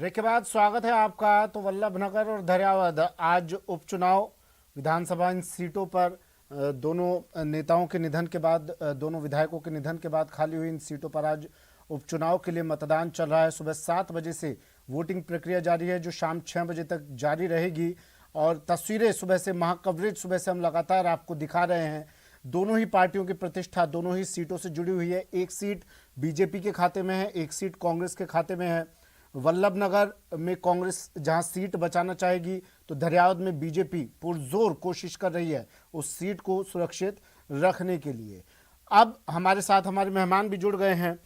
Break के बाद स्वागत है आपका। तो वल्लभनगर और धरियावद आज उपचुनाव विधानसभा इन सीटों पर दोनों नेताओं के निधन के बाद, दोनों विधायकों के निधन के बाद खाली हुई इन सीटों पर आज उपचुनाव के लिए मतदान चल रहा है। सुबह 7 बजे से वोटिंग प्रक्रिया जारी है, जो शाम 6 बजे तक जारी रहेगी। और तस्वीरें सुबह से, महाकवरेज सुबह से हम लगातार आपको दिखा रहे हैं। दोनों ही पार्टियों की प्रतिष्ठा दोनों ही सीटों से जुड़ी हुई है। एक सीट बीजेपी के खाते में है, एक सीट कांग्रेस के खाते में है। वल्लभनगर में कांग्रेस जहां सीट बचाना चाहेगी, तो धरियावद में बीजेपी पुरजोर कोशिश कर रही है उस सीट को सुरक्षित रखने के लिए। अब हमारे साथ हमारे मेहमान भी जुड़ गए हैं।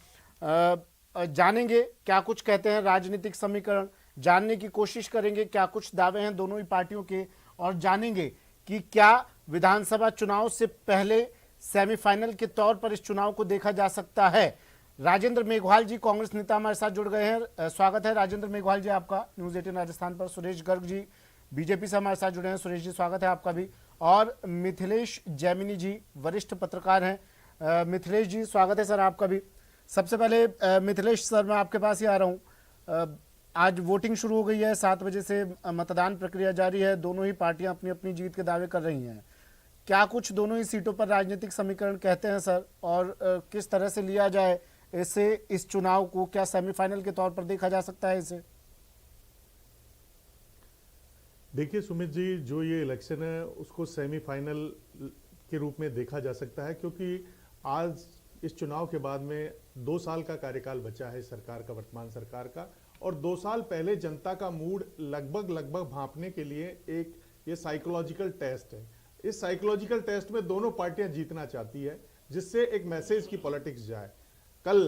जानेंगे क्या कुछ कहते हैं राजनीतिक समीकरण, जानने की कोशिश करेंगे क्या कुछ दावे हैं दोनों ही पार्टियों के, और जानेंगे कि क्या विधानसभा चुनाव से पहले सेमीफाइनल के तौर पर इस चुनाव को देखा जा सकता है। राजेंद्र मेघवाल जी कांग्रेस नेता हमारे साथ जुड़ गए हैं। स्वागत है राजेंद्र मेघवाल जी आपका न्यूज 18 राजस्थान पर। सुरेश गर्ग जी बीजेपी से हमारे साथ जुड़े हैं। सुरेश जी स्वागत है आपका भी। और मिथिलेश जैमिनी जी वरिष्ठ पत्रकार हैं। मिथिलेश जी स्वागत है सर आपका भी। सबसे पहले मिथिलेश सर मैं आपके पास ही आ रहा हूँ। आज वोटिंग शुरू हो गई है, 7 बजे से मतदान प्रक्रिया जारी है। दोनों ही पार्टियां अपनी अपनी जीत के दावे कर रही हैं। क्या कुछ दोनों ही सीटों पर राजनीतिक समीकरण कहते हैं सर, और किस तरह से लिया जाए इसे, इस चुनाव को क्या सेमीफाइनल के तौर पर देखा जा सकता है इसे? देखिए सुमित जी, जो ये इलेक्शन है उसको सेमीफाइनल के रूप में देखा जा सकता है, क्योंकि आज इस चुनाव के बाद में 2 साल का कार्यकाल बचा है सरकार का, वर्तमान सरकार का। और 2 साल पहले जनता का मूड लगभग भांपने के लिए एक ये साइकोलॉजिकल टेस्ट है। इस साइकोलॉजिकल टेस्ट में दोनों पार्टियां जीतना चाहती है, जिससे एक मैसेज की पॉलिटिक्स जाए। कल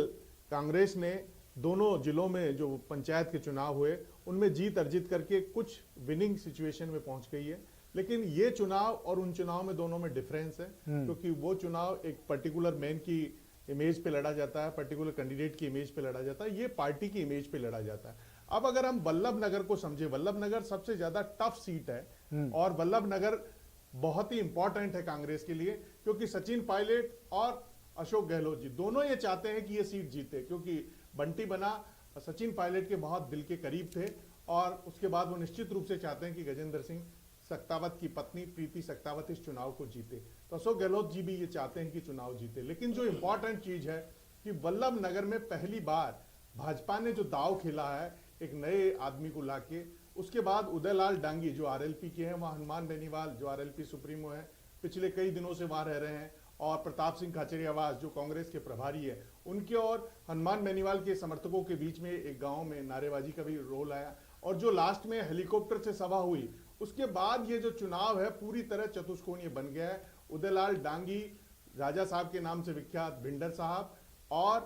कांग्रेस ने दोनों जिलों में जो पंचायत के चुनाव हुए उनमें जीत अर्जित करके कुछ विनिंग सिचुएशन में पहुंच गई है, लेकिन ये चुनाव और उन चुनाव में दोनों में डिफरेंस है। क्योंकि वो चुनाव एक पर्टिकुलर मैन की इमेज पे लड़ा जाता है, पर्टिकुलर कैंडिडेट की इमेज पे लड़ा जाता है, ये पार्टी की इमेज पे लड़ा जाता है। अब अगर हम वल्लभनगर को समझे, वल्लभनगर सबसे ज्यादा टफ सीट है और वल्लभनगर बहुत ही इंपॉर्टेंट है कांग्रेस के लिए, क्योंकि सचिन पायलट और अशोक गहलोत जी दोनों ये चाहते हैं कि ये सीट जीते, क्योंकि बंटी बना सचिन पायलट के बहुत दिल के करीब थे। और उसके बाद वो निश्चित रूप से चाहते हैं कि गजेंद्र सिंह सख्तावत की पत्नी प्रीति सख्तावत इस चुनाव को जीते। तो अशोक गहलोत जी भी ये चाहते हैं कि चुनाव जीते। लेकिन जो इंपॉर्टेंट चीज है कि वल्लभनगर में पहली बार भाजपा ने जो दाव खेला है एक नए आदमी को लाके, उसके बाद उदयलाल डांगी जो आरएलपी के हैं, वहां हनुमान बेनीवाल जो आरएलपी सुप्रीमो है, पिछले कई दिनों से वहां रह रहे हैं, और प्रताप सिंह खाचरियावास जो कांग्रेस के प्रभारी है, उनके और हनुमान बेनीवाल के समर्थकों के बीच में एक गांव में नारेबाजी का भी रोल आया। और जो लास्ट में हेलीकॉप्टर से सभा हुई, उसके बाद ये जो चुनाव है पूरी तरह चतुष्कोणीय बन गया है। उदयलाल डांगी, राजा साहब के नाम से विख्यात भिंडर साहब, और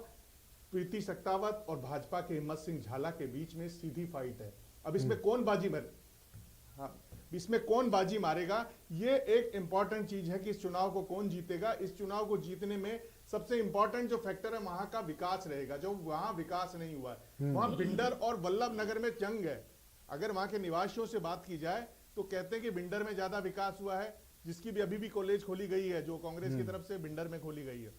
प्रीति सख्तावत और भाजपा के हिम्मत सिंह झाला के बीच में सीधी फाइट है। अब इसमें कौन बाजी इसमें कौन बाजी मारेगा, ये एक इंपॉर्टेंट चीज है कि इस चुनाव को कौन जीतेगा। इस चुनाव को जीतने में सबसे इंपॉर्टेंट जो फैक्टर है वहां का विकास रहेगा। जो वहां विकास नहीं हुआ है, वहां भिंडर और वल्लभनगर में जंग है। अगर वहां के निवासियों से बात की जाए तो कहते हैं कि भिंडर में ज्यादा विकास हुआ है, जिसकी भी अभी भी कॉलेज खोली गई है जो कांग्रेस की तरफ से भिंडर में खोली गई है।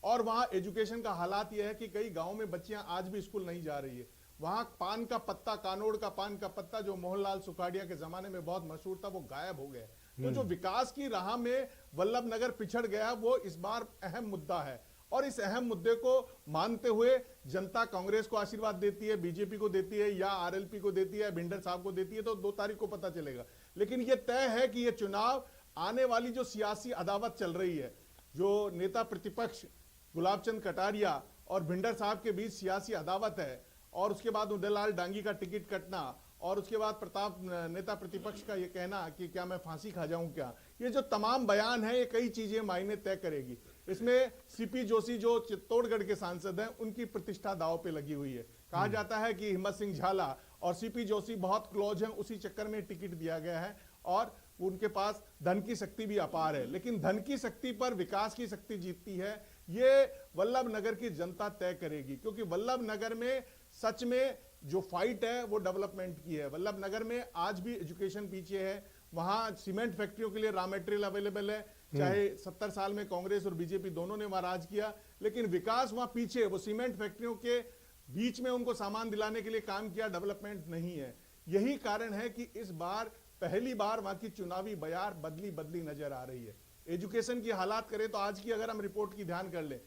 और वहां एजुकेशन का हालात यह है कि कई गांव में बच्चियां आज भी स्कूल नहीं जा रही है। वहां पान का पत्ता, कानोड़ का पान का पत्ता जो मोहनलाल सुखाड़िया के जमाने में बहुत मशहूर था, वो गायब हो गया। तो जो विकास की राह में वल्लभनगर पिछड़ गया, वो इस बार अहम मुद्दा है। और इस अहम मुद्दे को मानते हुए जनता कांग्रेस को आशीर्वाद देती है, बीजेपी को देती है, या आरएलपी को देती है, भिंडर साहब को देती है, तो 2 तारीख को पता चलेगा। लेकिन यह तय है कि यह चुनाव आने वाली जो सियासी अदावत चल रही है, जो नेता प्रतिपक्ष गुलाबचंद कटारिया और भिंडर साहब के बीच सियासी अदावत है, और उसके बाद उदयलाल डांगी का टिकट कटना, और उसके बाद प्रताप नेता प्रतिपक्ष का ये कहना कि क्या मैं फांसी खा जाऊं क्या, ये जो तमाम बयान है, ये कई चीजें मायने तय करेगी। इसमें सीपी जोशी जो चित्तौड़गढ़ के सांसद हैं, उनकी प्रतिष्ठा दांव पे लगी हुई है। कहा जाता है कि हिम्मत सिंह झाला और सीपी जोशी बहुत क्लोज हैं, उसी चक्कर में टिकट दिया गया है। और उनके पास धन की शक्ति भी अपार है, लेकिन धन की शक्ति पर विकास की शक्ति जीतती है, ये वल्लभनगर की जनता तय करेगी। क्योंकि वल्लभनगर में सच में जो फाइट है वो डेवलपमेंट की है। वल्लभनगर में आज भी एजुकेशन पीछे है, वहां सीमेंट फैक्ट्रियों के लिए रॉ मटेरियल अवेलेबल है। चाहे 70 साल में कांग्रेस और बीजेपी दोनों ने वहां राज किया, लेकिन विकास वहां पीछे, वो सीमेंट फैक्ट्रियों के बीच में उनको सामान दिलाने के लिए काम किया, डेवलपमेंट नहीं है। यही कारण है कि इस बार पहली बार वहां की चुनावी बयार बदली बदली नजर आ रही है। एजुकेशन की हालात करें तो आज की अगर हम रिपोर्ट की ध्यान कर लें,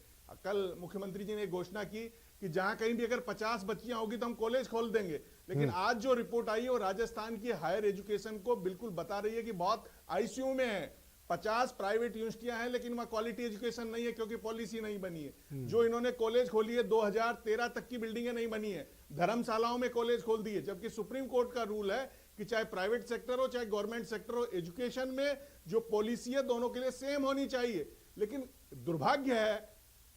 कल मुख्यमंत्री जी ने घोषणा की कि जहां कहीं भी अगर 50 बच्चियां होगी तो हम कॉलेज खोल देंगे, लेकिन आज जो रिपोर्ट आई है वो राजस्थान की हायर एजुकेशन को बिल्कुल बता रही है कि बहुत आईसीयू में है। 50 प्राइवेट यूनिवर्सिटियां हैं लेकिन वहां क्वालिटी एजुकेशन नहीं है क्योंकि पॉलिसी नहीं बनी है। जो इन्होंने कॉलेज खोली है 2013 तक की बिल्डिंगें नहीं बनी है, धर्मशालाओं में कॉलेज खोल दिए, जबकि सुप्रीम कोर्ट का रूल है कि चाहे प्राइवेट सेक्टर हो चाहे गवर्नमेंट सेक्टर हो, एजुकेशन में जो पॉलिसी है दोनों के लिए सेम होनी चाहिए। लेकिन दुर्भाग्य है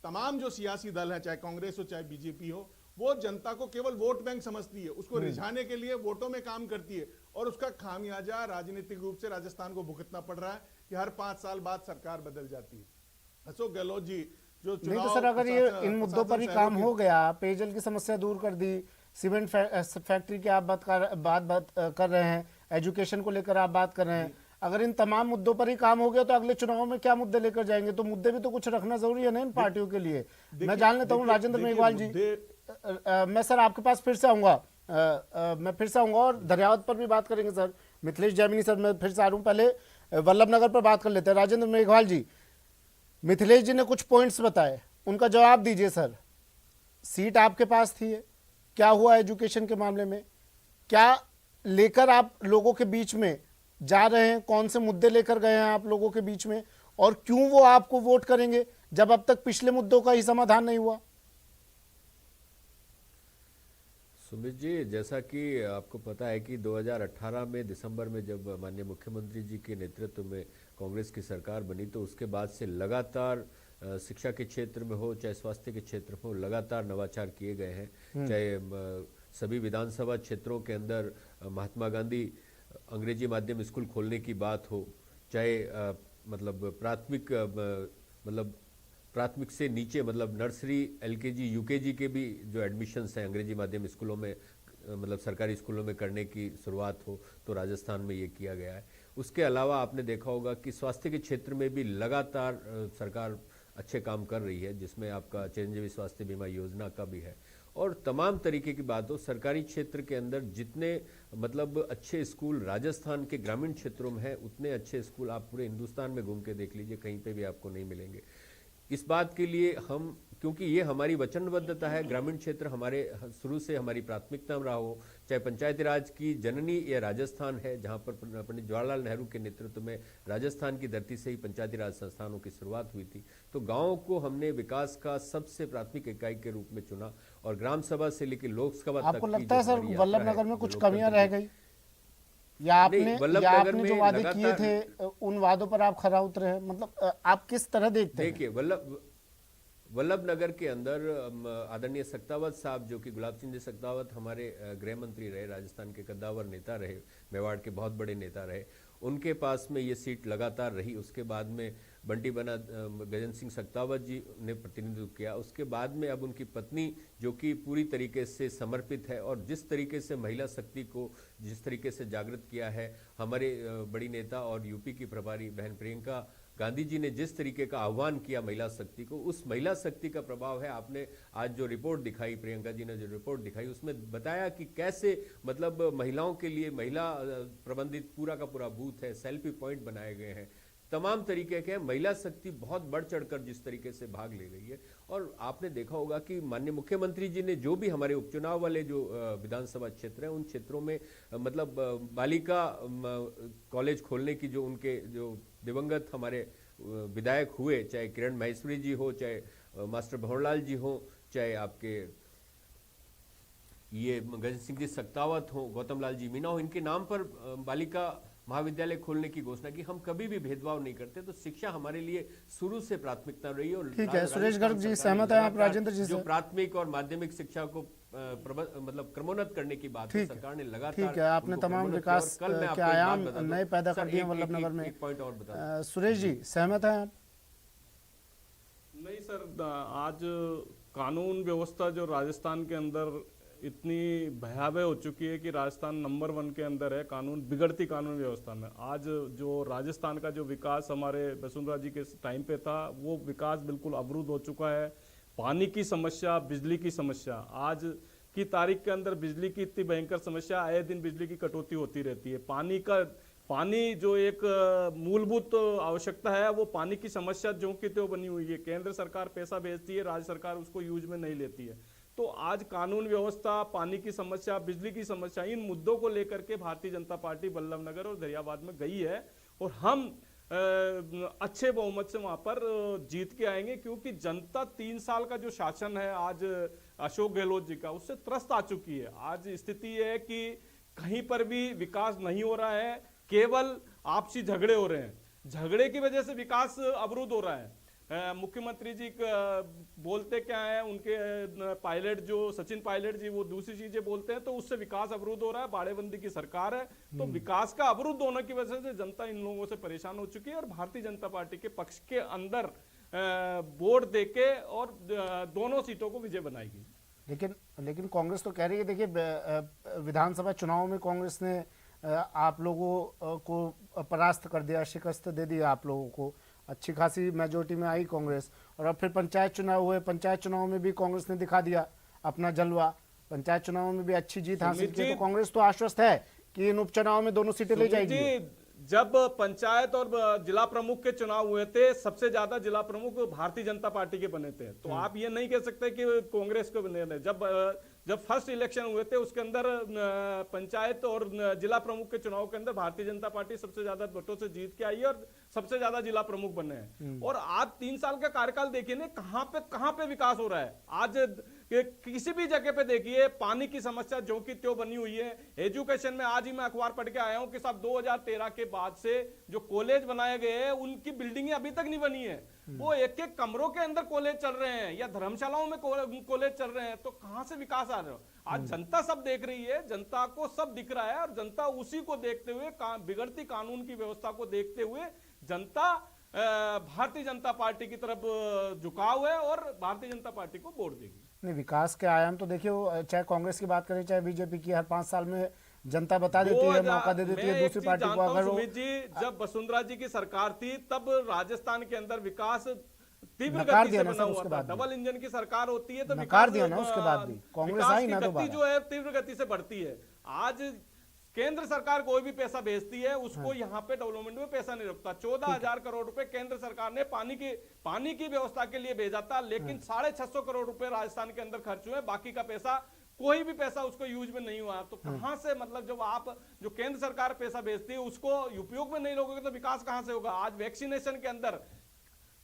तमाम जो सियासी दल है, चाहे कांग्रेस हो चाहे बीजेपी हो, वो जनता को केवल वोट बैंक समझती है, उसको रिझाने के लिए वोटों में काम करती है, और उसका खामियाजा राजनीतिक रूप से राजस्थान को भुगतना पड़ रहा है कि हर 5 साल बाद सरकार बदल जाती है। अशोक गहलोत जी जो नहीं तो सर, अगर ये इन मुद्दों पर ही काम हो गया, पेयजल की समस्या दूर कर दी, सीमेंट फैक्ट्री की आप बात कर रहे हैं, एजुकेशन को लेकर आप बात कर रहे हैं, अगर इन तमाम मुद्दों पर ही काम हो गया तो अगले चुनाव में क्या मुद्दे लेकर जाएंगे? तो मुद्दे भी तो कुछ रखना जरूरी है ना इन पार्टियों के लिए। मैं जान लेता हूँ राजेंद्र मेघवाल जी, मैं सर आपके पास फिर से आऊंगा, मैं फिर से आऊंगा और दरियावत पर भी बात करेंगे सर। मिथिलेश जैमिनी सर, मैं फिर से आ रहा हूँ, पहले वल्लभ नगर पर बात कर लेते हैं। राजेंद्र मेघवाल जी, मिथिलेश जी ने कुछ पॉइंट्स बताए, उनका जवाब दीजिए सर। सीट आपके पास थी, क्या हुआ एजुकेशन के मामले में? क्या लेकर आप लोगों के बीच में जा रहे हैं? कौन से मुद्दे लेकर गए हैं आप लोगों के बीच में, और क्यों वो आपको वोट करेंगे जब अब तक पिछले मुद्दों का ही समाधान नहीं हुआ? सुमित जी, जैसा कि आपको पता है कि 2018 में दिसंबर में जब माननीय मुख्यमंत्री जी के नेतृत्व में कांग्रेस की सरकार बनी, तो उसके बाद से लगातार शिक्षा के क्षेत्र में हो चाहे स्वास्थ्य के क्षेत्र में हो, लगातार नवाचार किए गए हैं। चाहे सभी विधानसभा क्षेत्रों के अंदर महात्मा गांधी अंग्रेजी माध्यम स्कूल खोलने की बात हो, चाहे मतलब प्राथमिक से नीचे मतलब नर्सरी, एलकेजी, यूकेजी के भी जो एडमिशन्स हैं अंग्रेजी माध्यम स्कूलों में, मतलब सरकारी स्कूलों में करने की शुरुआत हो, तो राजस्थान में ये किया गया है। उसके अलावा आपने देखा होगा कि स्वास्थ्य के क्षेत्र में भी लगातार सरकार अच्छे काम कर रही है, जिसमें आपका चिरंजीवी स्वास्थ्य बीमा योजना का भी है। और तमाम तरीके की बात हो, सरकारी क्षेत्र के अंदर जितने मतलब अच्छे स्कूल राजस्थान के ग्रामीण क्षेत्रों में हैं, उतने अच्छे स्कूल आप पूरे हिंदुस्तान में घूम के देख लीजिए, कहीं पे भी आपको नहीं मिलेंगे। इस बात के लिए हम, क्योंकि ये हमारी वचनबद्धता है, ग्रामीण क्षेत्र हमारे शुरू से हमारी प्राथमिकता रहा हो, चाहे पंचायती राज की जननी या राजस्थान है, जहां पर पंडित जवाहरलाल नेहरू के नेतृत्व में राजस्थान की धरती से ही पंचायती राज संस्थानों की शुरुआत हुई थी। तो गाँव को हमने विकास का सबसे प्राथमिक इकाई के रूप में चुना, और ग्राम सभा से लेकर लोकसभा तक। आपको लगता है सर वल्लभ नगर में कुछ कमियां रह गई, या आपने जो वादे किए थे उन वादों पर आप खरा उतरे हैं? मतलब आप किस तरह देखते हैं? देखिए, वल्लभ नगर के अंदर आदरणीय सक्तावत साहब, जो कि गुलाब सिंह जी सक्तावत हमारे गृह मंत्री रहे, राजस्थान के कद्दावर नेता रहे, मेवाड़ के बहुत बड़े नेता रहे, उनके पास में ये सीट लगातार रही। उसके बाद में बंटी बना गजन सिंह सक्तावत जी ने प्रतिनिधित्व किया। उसके बाद में अब उनकी पत्नी, जो कि पूरी तरीके से समर्पित है, और जिस तरीके से महिला शक्ति को जिस तरीके से जागृत किया है हमारे बड़ी नेता और यूपी की प्रभारी बहन प्रियंका गांधी जी ने जिस तरीके का आह्वान किया महिला शक्ति को, उस महिला शक्ति का प्रभाव है। आपने आज जो रिपोर्ट दिखाई, प्रियंका जी ने जो रिपोर्ट दिखाई, उसमें बताया कि कैसे मतलब महिलाओं के लिए महिला प्रबंधित पूरा का पूरा बूथ है, सेल्फी पॉइंट बनाए गए हैं, तमाम तरीके के। महिला शक्ति बहुत बढ़ चढ़कर जिस तरीके से भाग ले रही है। और आपने देखा होगा कि माननीय मुख्यमंत्री जी ने जो भी हमारे उपचुनाव वाले जो विधानसभा क्षेत्र हैं, उन क्षेत्रों में मतलब बालिका कॉलेज खोलने की जो उनके जो दिवंगत हमारे विधायक हुए, चाहे किरण माहेश्वरी जी हो, चाहे मास्टर भंवरलाल जी हो, चाहे आपके ये गजन सिंह जी सक्तावत हो, गौतम लाल जी मीना हो, इनके नाम पर बालिका महाविद्यालय खोलने की घोषणा की। हम कभी भी भेदभाव नहीं करते, तो शिक्षा हमारे लिए शुरू से प्राथमिकता रही है। और ठीक है, सुरेश गर्ग जी सहमत हैं आप राजेंद्र जी से? जो प्राथमिक और माध्यमिक शिक्षा को मतलब क्रमोन्नत करने की बात है, सरकार ने लगातार। ठीक है, आपने तमाम विकास के आयाम नए पैदा कर दिए वल्लभ नगर में। एक पॉइंट और बता, सुरेश जी सहमत हैं आप? नहीं सर, आज कानून व्यवस्था जो राजस्थान के अंदर इतनी भयावह हो चुकी है कि राजस्थान नंबर 1 के अंदर है कानून, बिगड़ती कानून व्यवस्था में। आज जो राजस्थान का जो विकास हमारे वसुंधरा जी के टाइम पे था, वो विकास बिल्कुल अवरुद्ध हो चुका है। पानी की समस्या, बिजली की समस्या, आज की तारीख के अंदर बिजली की इतनी भयंकर समस्या, आए दिन बिजली की कटौती होती रहती है। पानी जो एक मूलभूत आवश्यकता है, वो पानी की समस्या जो की त्यों बनी हुई है। केंद्र सरकार पैसा भेजती है, राज्य सरकार उसको यूज में नहीं लेती है। तो आज कानून व्यवस्था, पानी की समस्या, बिजली की समस्या, इन मुद्दों को लेकर के भारतीय जनता पार्टी बल्लभनगर और दरियाबाद में गई है और हम अच्छे बहुमत से वहां पर जीत के आएंगे, क्योंकि जनता 3 साल का जो शासन है आज अशोक गहलोत जी का, उससे त्रस्त आ चुकी है। आज स्थिति है कि कहीं पर भी विकास नहीं हो रहा है, केवल आपसी झगड़े हो रहे हैं। झगड़े की वजह से विकास अवरुद्ध हो रहा है। मुख्यमंत्री जी बोलते क्या है, उनके पायलट जो सचिन पायलट जी, वो दूसरी चीजें बोलते हैं, तो उससे विकास अवरुद्ध हो रहा है। बाड़ेबंदी की सरकार है, तो विकास का अवरुद्ध होने की वजह से जनता इन लोगों से परेशान हो चुकी है और भारतीय जनता पार्टी के पक्ष के अंदर वोट देके और दोनों सीटों को विजय बनाएगी। लेकिन कांग्रेस तो कह रही है, देखिए विधानसभा चुनाव में कांग्रेस ने आप लोगों को परास्त कर दिया, शिकस्त दे दी आप लोगों को, अच्छी खासी मेजोरिटी में आई कांग्रेस। और अब फिर पंचायत चुनाव हुए, पंचायत चुनाव में भी कांग्रेस ने दिखा दिया अपना जलवा, पंचायत चुनाव में भी अच्छी जीत हासिल की। तो कांग्रेस तो आश्वस्त है कि इन उपचुनाव में दोनों सीटें ले जाएगी। जब पंचायत और जिला प्रमुख के चुनाव हुए थे, सबसे ज्यादा जिला प्रमुख भारतीय जनता पार्टी के बने थे। तो आप ये नहीं कह सकते कि कांग्रेस को बने थे। जब फर्स्ट इलेक्शन हुए थे, उसके अंदर पंचायत और जिला प्रमुख के चुनाव के अंदर भारतीय जनता पार्टी सबसे ज्यादा वोटों से जीत के आई है और सबसे ज्यादा जिला प्रमुख बने हैं। और आज 3 साल का कार्यकाल देखिए ना, कहां पे विकास हो रहा है। आज किसी भी जगह पे देखिए पानी की समस्या जो की त्यों बनी हुई है। एजुकेशन में आज ही मैं अखबार पढ़ के आया हूं कि साहब 2013 के बाद से जो कॉलेज बनाए गए हैं, उनकी बिल्डिंगें अभी तक नहीं बनी है। वो एक एक कमरों के अंदर कॉलेज चल रहे हैं या धर्मशालाओं में कॉलेज चल रहे हैं। तो कहां से विकास आ रहा है? आज जनता सब देख रही है, जनता को सब दिख रहा है और जनता उसी को देखते हुए, बिगड़ती कानून की व्यवस्था को देखते हुए जनता भारतीय जनता पार्टी की तरफ झुकाव है और भारतीय जनता पार्टी को वोट देगी। नहीं, विकास के आयाम तो देखिए, चाहे कांग्रेस की बात करें चाहे बीजेपी की, हर 5 साल में जनता बता देती है, मौका दे देती है दूसरी पार्टी को। अगर सुमित जी, जब वसुंधरा जी की सरकार थी, तब राजस्थान के अंदर विकास तीव्र गति से बना हुआ था। डबल इंजन की सरकार होती है तो नकार दिया ना उसके बाद भी, कांग्रेस आई ना दोबारा, जो है तीव्र गति से बढ़ती है। आज केंद्र सरकार कोई भी पैसा भेजती है, उसको यहाँ पे डेवलपमेंट में पैसा नहीं रखता। 14,000 करोड़ रुपए केंद्र सरकार ने पानी की व्यवस्था के लिए भेजा था, लेकिन 650 करोड़ रुपए राजस्थान के अंदर खर्च हुए। बाकी का पैसा, कोई भी पैसा उसको यूज में नहीं हुआ। तो कहां से, मतलब जब आप जो केंद्र सरकार पैसा भेजती है उसको उपयोग में नहीं लोगे तो विकास कहां से होगा? आज वैक्सीनेशन के अंदर,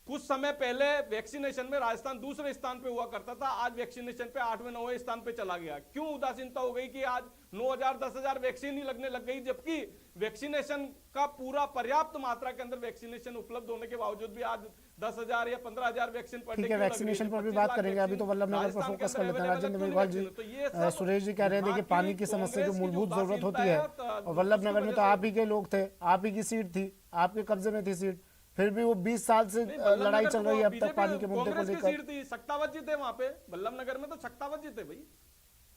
कुछ समय पहले वैक्सीनेशन में राजस्थान दूसरे स्थान पे हुआ करता था, आज वैक्सीनेशन पे 8वें 9वें स्थान पे चला गया। क्यों उदासीनता हो गई कि आज 9,000 10,000 वैक्सीन ही लगने लग गई, जबकि वैक्सीनेशन का पूरा पर्याप्त मात्रा के अंदर वैक्सीनेशन उपलब्ध होने के बावजूद भी आज 10,000 या 15,000 वैक्सीन पर ठीक है, वैक्सीनेशन पर भी बात करेंगे। अभी तो वल्लभनगर पर फोकस कर लेते हैं। राजेंद्र मेघवाल जी, सुरेश जी कह रहे थे कि पानी की समस्या जो मूलभूत जरूरत होती है, और वल्लभनगर में तो आप ही के लोग थे, आप ही की सीट थी, आपके कब्जे में थी सीट, फिर भी वो 20 साल से लड़ाई चल रही है अब तक पानी के मुद्दे को लेकर। सक्तावत जी थे वहां पे, वल्लभनगर में तो सक्तावत जी थे भाई।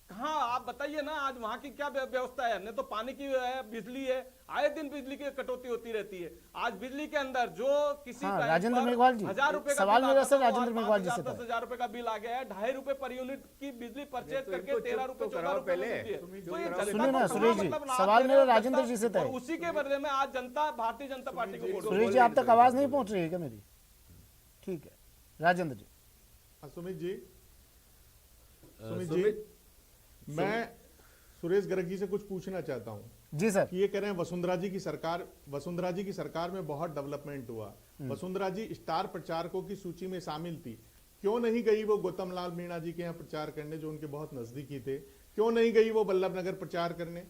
कहाँ, आप बताइए ना, आज वहां की क्या व्यवस्था है? नहीं तो पानी की है, बिजली है, आए दिन बिजली की कटौती होती रहती है। आज बिजली के अंदर जो किसी राजेंद्र मेघवाल जी, 1,000 रुपए सवाल मेरा सर राजेंद्र मेघवाल जी से 10,000 रुपए का बिल आ गया है, 2.5 रुपए पर यूनिट की बिजली परचेज करके 13 रुपए 14 रुपए पहले। सुनिए ना सुरेश जी, सवाल मेरा राजेंद्र जी से था, उसी के बदले में आज जनता भारतीय जनता पार्टी को वोट। सुरेश जी, आप तक आवाज नहीं पहुंच रही है क्या मेरी? ठीक है, राजेंद्र जी। सुमित जी, मैं सुरेश गर्ग जी से कुछ पूछना चाहता हूं। जी सर। कि ये कह रहे हैं वसुंधरा जी की सरकार में बहुत डेवलपमेंट हुआ। वसुंधरा जी स्टार प्रचारकों की सूची में शामिल थी, क्यों नहीं गई वो गौतम लाल मीणा जी के यहाँ प्रचार करने, जो उनके बहुत नजदीकी थे? क्यों नहीं गई वो बल्लभनगर प्रचार करने?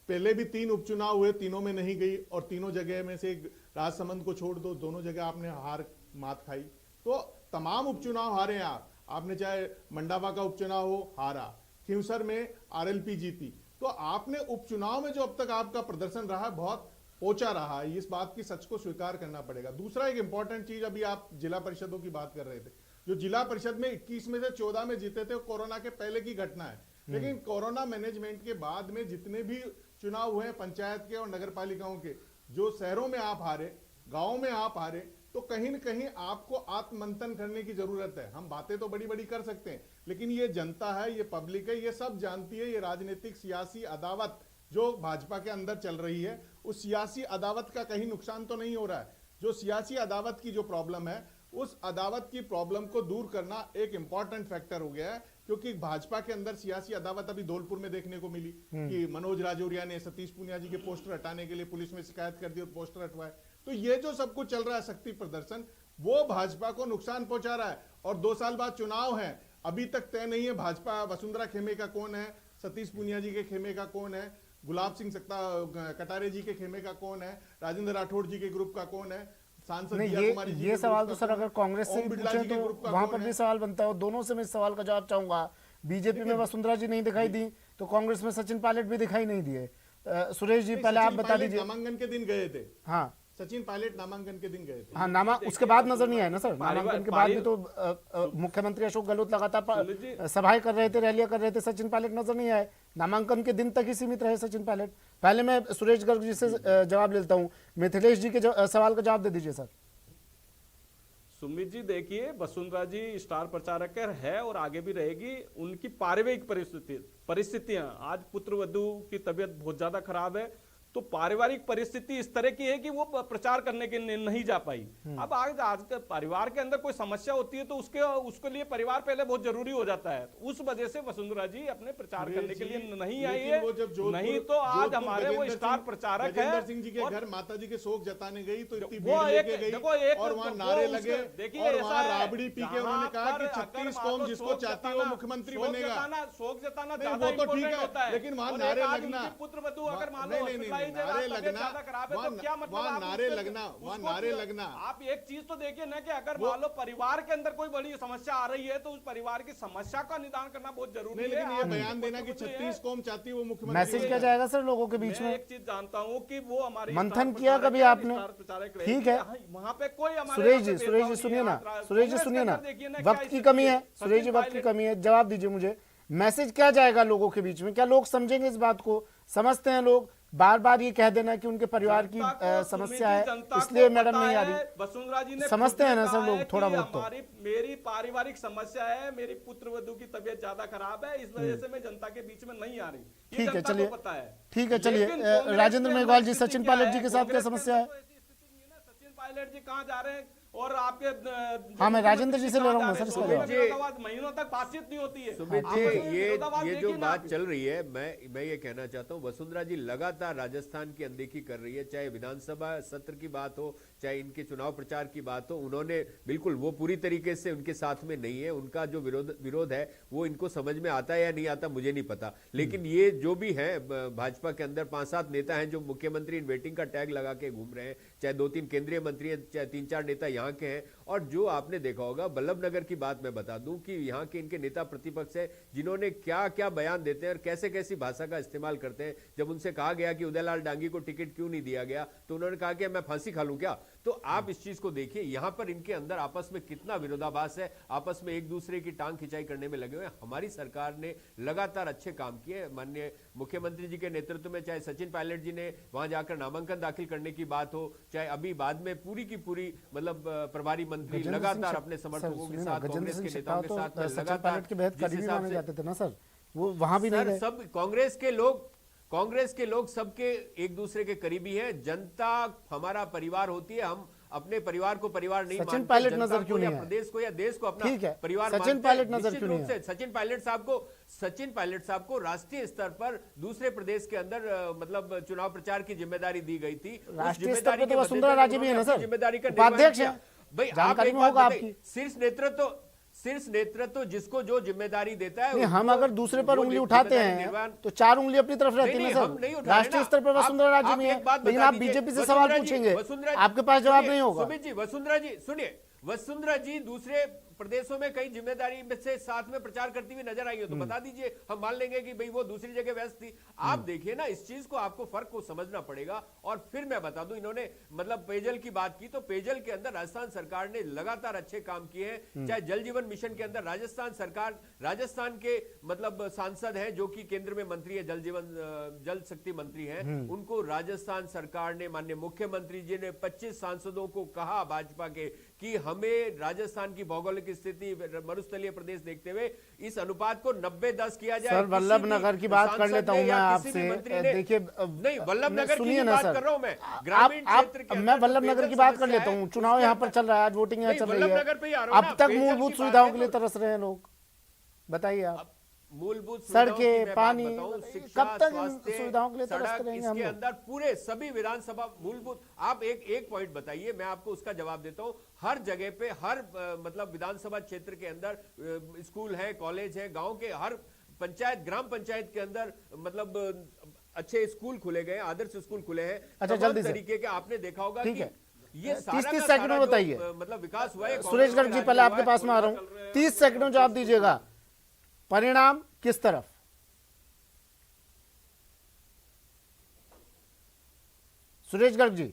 पहले भी 3 उपचुनाव हुए, तीनों में नहीं गई, और तीनों जगह में से राजसमंद को छोड़ दो, दोनों जगह आपने हार मात खाई। तो तमाम उपचुनाव हारे आपने, चाहे मंडावा का उपचुनाव हो, हारा, खिंवसर में आरएलपी जीती। तो आपने उपचुनाव में जो अब तक आपका प्रदर्शन रहा, बहुत पोचा रहा है, इस बात की सच को स्वीकार करना पड़ेगा। दूसरा एक इंपॉर्टेंट चीज, अभी आप जिला परिषदों की बात कर रहे थे, जो जिला परिषद में 21 में से 14 में जीते थे, कोरोना के पहले की घटना है। लेकिन कोरोना मैनेजमेंट के बाद में जितने भी चुनाव हुए पंचायत के और नगर पालिकाओं के, जो शहरों में आप हारे, गाँव में आप हारे, तो कहीं न कहीं आपको आत्ममंथन करने की जरूरत है। हम बातें तो बड़ी बड़ी कर सकते हैं, लेकिन ये जनता है, ये पब्लिक है, ये सब जानती है। ये राजनीतिक सियासी अदावत जो भाजपा के अंदर चल रही है, उस सियासी अदावत का कहीं नुकसान तो नहीं हो रहा है। जो सियासी अदावत की जो प्रॉब्लम है, उस अदावत की प्रॉब्लम को दूर करना एक इंपॉर्टेंट फैक्टर हो गया है, क्योंकि भाजपा के अंदर सियासी अदावत अभी धौलपुर में देखने को मिली कि मनोज राजौरिया ने सतीश पूनिया जी के पोस्टर हटाने के लिए पुलिस में शिकायत कर दी और पोस्टर हटवाए। तो ये जो सब कुछ चल रहा है शक्ति प्रदर्शन, वो भाजपा को नुकसान पहुंचा रहा है। और 2 साल बाद चुनाव है, अभी तक तय नहीं है भाजपा वसुंधरा खेमे का कौन है, सतीश पूनिया जी के खेमे का कौन है, गुलाब सिंह कटारे जी के खेमे का कौन है, राजेंद्र राठौड़ जी के ग्रुप का कौन है, सांसद नहीं, दिया कुमारी जी ये के सवाल ग्रुप तो का सर कौन है, अगर कांग्रेस से ओम बिरला पूछे जी के तो ग्रुप का वहां कौन पर है? भी सवाल बनता है, और दोनों से मैं इस सवाल का जवाब चाहूंगा। बीजेपी में वसुंधरा जी नहीं दिखाई दी तो कांग्रेस में सचिन पायलट भी दिखाई नहीं दिए। सुरेश जी पहले आप सचिन बता पायलट दीजिए। नामांकन के दिन गए थे, हाँ सचिन पायलट नामांकन के दिन गए थे। हाँ, उसके बाद नजर नहीं आया ना सर। नामांकन के बाद भी तो मुख्यमंत्री अशोक गहलोत लगातार सभाएं कर रहे थे, रैलियां कर रहे थे, सचिन पायलट नजर नहीं आए। नामांकन के दिन तक ही सीमित रहे सचिन पायलट। पहले मैं सुरेश गर्ग जी से जवाब लेता हूँ, मिथिलेश जी के सवाल का जवाब दे दीजिए सर। सुमित जी देखिए, वसुंधरा जी स्टार प्रचारक है और आगे भी रहेगी। उनकी पारिवारिक परिस्थितियां, आज पुत्र वधू की तबीयत बहुत ज्यादा खराब है, तो पारिवारिक परिस्थिति इस तरह की है कि वो प्रचार करने के लिए नहीं जा पाई। अब आज के परिवार के अंदर कोई समस्या होती है तो उसके लिए परिवार पहले बहुत जरूरी हो जाता है। तो उस वजह से वसुंधरा जी अपने प्रचार करने के लिए नहीं आई है, नहीं तो आज हमारे वो स्टार प्रचारक है। सिंह जी के घर माता जी के शोक जताने गई तो इतनी वो भीड़ लेके गई, देखो और वहाँ नारे लगे, देखिए और वहाँ राबड़ी पी के उन्होंने कहा कि 36 कौम जिसको चाहती है वो मुख्यमंत्री बनेगा। शोक जताना नहीं, ज्यादा वो तो ठीक इंपॉर्टेंट होता है, है, लेकिन वहाँ और नारे एक आज लगना, उनकी पुत्र वधू अगर मान लो नहीं, हॉस्पिटलाइज है, नारे तबीयत लगना, ज्यादा खराब है, तो क्या मतलब वहाँ आप नारे उसको- लगना, वहाँ उसको नारे लगना। आप एक चीज तो देखिए ना कि अगर मान लो परिवार के अंदर कोई बड़ी समस्या आ रही है तो उस परिवार की समस्या का निदान करना बहुत जरूरी नहीं, है। लेकिन ये आज बयान उनके देना कि पुत्र वधू 36 है। कौम चाहती है वो मुख्यमंत्री मैसेज बनेगा। क्या जाएगा सर लोगों के बीच मैं में? एक चीज जानता हूँ कि वो हमारे मंथन स्टार किया प्रचारक कभी है, आपने? स्टार प्रचारक ठीक रहेगी। है। वहाँ पे कोई हमारे सुरेश यहाँ जी पे सुरेश जी भेदभाव सुनिए नहीं ना, है। सुरेश जी कांग्रेस के सुनिए ना, अंदर देखिए ना, वक्त क्या की स्थिति कमी है, सचिन सुरेश जी वक्त की पायलट- कमी है, जवाब दीजिए मुझे। मैसेज क्या जाएगा लोगों के बीच में? क्या लोग समझेंगे इस बात को? समझते हैं लोग? बार बार ये कह देना कि उनके परिवार की जनता को, समस्या है जनता को इसलिए मैडम पता नहीं आ है, रही। वसुंधरा जी ने समझते खुद हैं ना भी सब कहा लोग है थोड़ा कि बहुत तो। मेरी पारिवारिक समस्या है, मेरी पुत्र वधू की तबीयत ज्यादा खराब है, इस वजह से मैं जनता के बीच में नहीं आ रही। ये ठीक है, जनता को चलिए। पता है। ठीक है, चलिए। लेकिन कांग्रेस राजेंद्र के मेघवाल अंदर जी, स्थिति सचिन क्या पायलट जी के साथ क्या कांग्रेस के समस्या अंदर है? तो ऐसी स्थिति नहीं है ना, सचिन पायलट जी कहाँ जा रहे हैं और आपके हाँ, मैं राजेंद्र जी से ले रहा हूँ ना, सर, इसका सुमित जवाब। जी, विरोधाभास महीनों तक बातचीत नहीं होती है। सुमित आप जी, विरोधाभास ये जो देखिए ना बात आप। चल रही है, मैं ये कहना चाहता हूँ, वसुंधरा जी लगातार राजस्थान की अनदेखी कर रही है, चाहे विधानसभा सत्र की बात हो, चाहे इनके चुनाव प्रचार की बात हो। उन्होंने बिल्कुल वो पूरी तरीके से उनके साथ में नहीं है। उनका जो विरोध है वो इनको समझ में आता है या नहीं आता मुझे नहीं पता, लेकिन ये जो भी है भाजपा के अंदर 5-7 नेता हैं जो मुख्यमंत्री इन वेटिंग का टैग लगा के घूम रहे हैं, चाहे 2-3 केंद्रीय मंत्री हैं, चाहे 3-4 नेता यहाँ के हैं। और जो आपने देखा होगा बल्लभ नगर की बात मैं बता दूं कि यहाँ के इनके नेता प्रतिपक्ष है जिन्होंने क्या क्या बयान देते हैं और कैसे कैसी भाषा का इस्तेमाल करते हैं। जब उनसे कहा गया कि उदयलाल डांगी को टिकट क्यों नहीं दिया गया तो उन्होंने कहा कि मैं फांसी खा लूं क्या। तो आप इस चीज को देखिए, यहाँ पर इनके अंदर आपस में कितना विरोधाभास है, आपस में एक दूसरे की टांग खिंचाई करने में लगे हुए हैं। हमारी सरकार ने लगातार अच्छे काम किए, माननीय मुख्यमंत्री जी के नेतृत्व में, चाहे सचिन पायलट जी ने वहां जाकर नामांकन दाखिल करने की बात हो, चाहे अभी बाद में पूरी की पूरी मतलब प्रभारी मंत्री लगातार अपने समर्थकों के साथ, कांग्रेस के नेताओं के साथ लगातार करीबी माने जाते थे ना सर, वो वहां भी नहीं गए। सब कांग्रेस के लोग सबके एक दूसरे के करीबी हैं। जनता हमारा परिवार होती है, हम अपने परिवार को परिवार नहीं मानते, सचिन पायलट जनता नजर को क्यों या नहीं है? प्रदेश को या देश को अपना ठीक है, परिवार सचिन मानते हैं। पायलट नजर निश्चित क्यों रूप नहीं से सचिन पायलट साहब को राष्ट्रीय स्तर पर दूसरे प्रदेश के अंदर मतलब चुनाव प्रचार की जिम्मेदारी दी गई थी। उस राष्ट्रीय स्तर जिम्मेदारी पे तो के वसुंधरा मद्देनजर राजे भी है ना उन्होंने सर, अपनी जिम्मेदारी का निर्वहन उपाध्यक्ष किया। हैं, भाई आप जानकारी एक में बात होगा बताइए, आपकी। शीर्ष नेतृत्व जिसको जो जिम्मेदारी देता है, नहीं, हम उसको अगर दूसरे पर वो उंगली उठाते जिम्मेदारी हैं निर्वहन- तो 4 उंगली अपनी तरफ रहती है नहीं, ना हम नहीं सर। उठा रहे राष्ट्रीय ना। स्तर पर वसुंधरा राजे आप भी एक है, बात लेकिन बता आप दीजिए, बीजेपी से वसुंधरा सवाल जी, पूछेंगे, वसुंधरा जी, आपके पास जवाब सुनिए, नहीं होगा। सुमित जी, वसुंधरा जी सुनिए, वसुंधरा जी दूसरे प्रदेशों में कई जिम्मेदारी में से साथ में प्रचार करती हुई नजर आई हो तो बता दीजिए, हम मान लेंगे कि भाई वो दूसरी जगह व्यस्त थी। आप देखिए ना, इस चीज को आपको फर्क को समझना पड़ेगा। और फिर मैं बता दूं, इन्होंने मतलब पेयजल की बात की, तो पेयजल के अंदर राजस्थान सरकार ने लगातार अच्छे काम किए हैं। चाहे जल जीवन मिशन के अंदर राजस्थान सरकार, राजस्थान के मतलब सांसद हैं जो कि केंद्र में मंत्री है, जल शक्ति मंत्री हैं, उनको राजस्थान सरकार ने, माननीय मुख्यमंत्री जी ने 25 सांसदों को कहा भाजपा के कि हमें राजस्थान की भौगोलिक स्थिति, मरुस्थलीय प्रदेश देखते हुए इस अनुपात को 90-10 किया जाए। सर वल्लभ नगर की बात कर लेता हूं मैं आपसे, देखिए नहीं, वल्लभ नगर सुनिए की ना बात सर, कर रहा हूं मैं, ग्रामीण क्षेत्र के मैं अंदर वल्लभ जो नगर की पेयजल बात कर समस्या लेता है, हूँ। चुनाव यहाँ पर चल रहा है, आज वोटिंग यहाँ नहीं, चल रही वल्लभ है, नगर पे ही आ रहा हूं अब ना, तक पेयजल मूलभूत की सुविधाओं बात के है लिए तरस रहे हैं लोग, बताइए आप। मूलभूत सुविधाओं की सड़कें, मैं पानी, बात बताऊं, शिक्षा, कब तक इन स्वास्थ्य, सुविधाओं के लिए तरसते सड़क, रहेंगे हम इसके लोग? अंदर पूरे सभी विधानसभा मूलभूत, आप एक पॉइंट बताइए, मैं आपको उसका जवाब देता हूं। हर जगह पे, हर मतलब विधानसभा क्षेत्र के अंदर स्कूल है, कॉलेज है, गांव के हर पंचायत, ग्राम पंचायत के अंदर मतलब अच्छे स्कूल खुले गए, आदर्श स्कूल खुले हैं। अच्छा, तमाम जल्दी से। तरीके के आपने देखा होगा ठीक कि है। ये 30 सारा सेकंड में बताइए, मतलब विकास हुआ है। सुरेश गर्ग जी पहले आपके पास में आ रहा हूं, 30 सेकंड जो आप दीजिएगा, परिणाम किस तरफ? सुरेश गर्ग जी।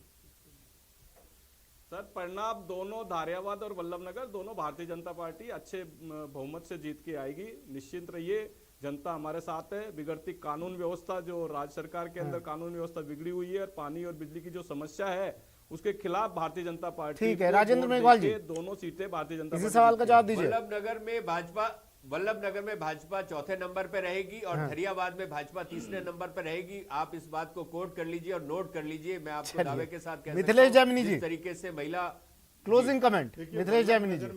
सर परिणाम दोनों धारियावाद और वल्लभनगर दोनों भारतीय जनता पार्टी अच्छे बहुमत से जीत के आएगी, निश्चिंत रहिए। जनता हमारे साथ है। बिगड़ती कानून व्यवस्था, जो राज्य सरकार के अंदर कानून व्यवस्था बिगड़ी हुई है, और पानी और बिजली की जो समस्या है उसके खिलाफ भारतीय जनता पार्टी, ठीक है, राजेंद्र मेघवाल जी, दोनों सीटें भारतीय जनता इसी पार्टी सवाल का जवाब दीजिए। वल्लभनगर में भाजपा चौथे नंबर पे रहेगी और धरियावाद में भाजपा तीसरे नंबर पे रहेगी। आप इस बात को कोट कर लीजिए और नोट कर लीजिए। मैं आपको दावे के साथ कह मिथिलेश सकता हूं, जैमिनी जी, जिस तरीके से महिला क्लोजिंग कमेंट। मिथिलेश जैमिनी जी,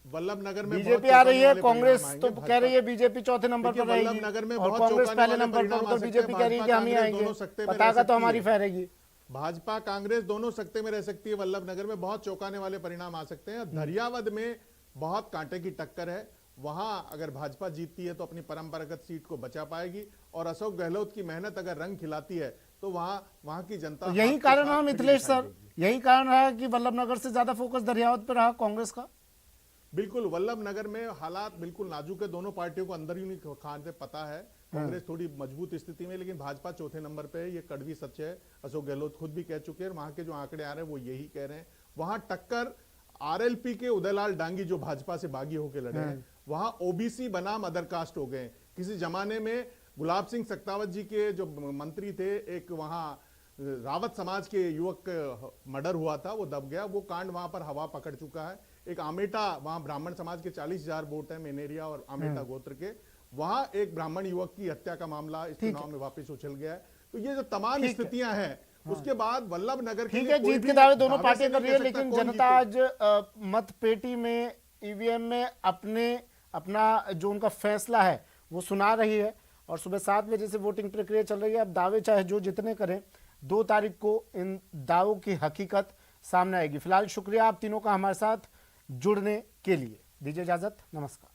वल्लभनगर में बीजेपी आ रही है, कांग्रेस तो कह रही है बीजेपी चौथे नंबर पर रहेगी, वल्लभनगर में और बहुत कांग्रेस चौंकाने पहले वाले नंबर पर, परिणाम आ तो सकते बीजेपी हैं। कह रही है कि हम ही भाजपा आएंगे, कांग्रेस दोनों सत्ता में पताका रह तो हमारी सकती है। फहरेगी। भाजपा कांग्रेस दोनों सत्ते में रह सकती है। वल्लभनगर में बहुत चौंकाने वाले परिणाम आ सकते हैं। धरियावद में बहुत कांटे की टक्कर है। वहां अगर भाजपा जीतती है तो अपनी परंपरागत सीट को बचा पाएगी, और अशोक गहलोत की मेहनत अगर रंग खिलाती है तो वहां की जनता, यही कारण रहा मिथिलेश सर, यही कारण रहा कि वल्लभनगर से ज्यादा फोकस धरियावद पर रहा कांग्रेस का। बिल्कुल, वल्लभनगर में हालात बिल्कुल नाजुक है। दोनों पार्टियों को अंदर ही खाने पता है। कांग्रेस थोड़ी मजबूत स्थिति में, लेकिन भाजपा चौथे नंबर पे है। ये कड़वी सच है। अशोक गहलोत खुद भी कह चुके हैं, वहां के जो आंकड़े आ रहे हैं वो यही कह रहे हैं। वहां टक्कर आरएलपी के उदयलाल डांगी जो भाजपा से बागी होकर लड़े हैं, वहां ओबीसी बनाम अदर कास्ट हो गए। किसी जमाने में गुलाब सिंह सक्तावत जी के जो मंत्री थे, एक वहां रावत समाज के युवक मर्डर हुआ था, वो दब गया। वो कांड वहां पर हवा पकड़ चुका है। एक आमेटा, वहां ब्राह्मण समाज के 40,000 वोट है, मेनेरिया और आमेटा गोत्र के, वहां एक ब्राह्मण युवक की हत्या का मामला इस चुनाव में वापस उछल गया है। तो ये जो तमाम स्थितियां हैं, उसके बाद वल्लभनगर ठीक है, जीत के दावे दोनों पार्टियां कर रही है, लेकिन जनता आज मत पेटी में, ईवीएम में अपना जो उनका फैसला है वो सुना रही है, और सुबह 7 बजे से वोटिंग प्रक्रिया चल रही है। अब दावे चाहे जो जितने करें, 2 तारीख को इन दावों की हकीकत सामने आएगी। फिलहाल शुक्रिया आप तीनों का हमारे साथ जुड़ने के लिए। दीजिए इजाजत, नमस्कार।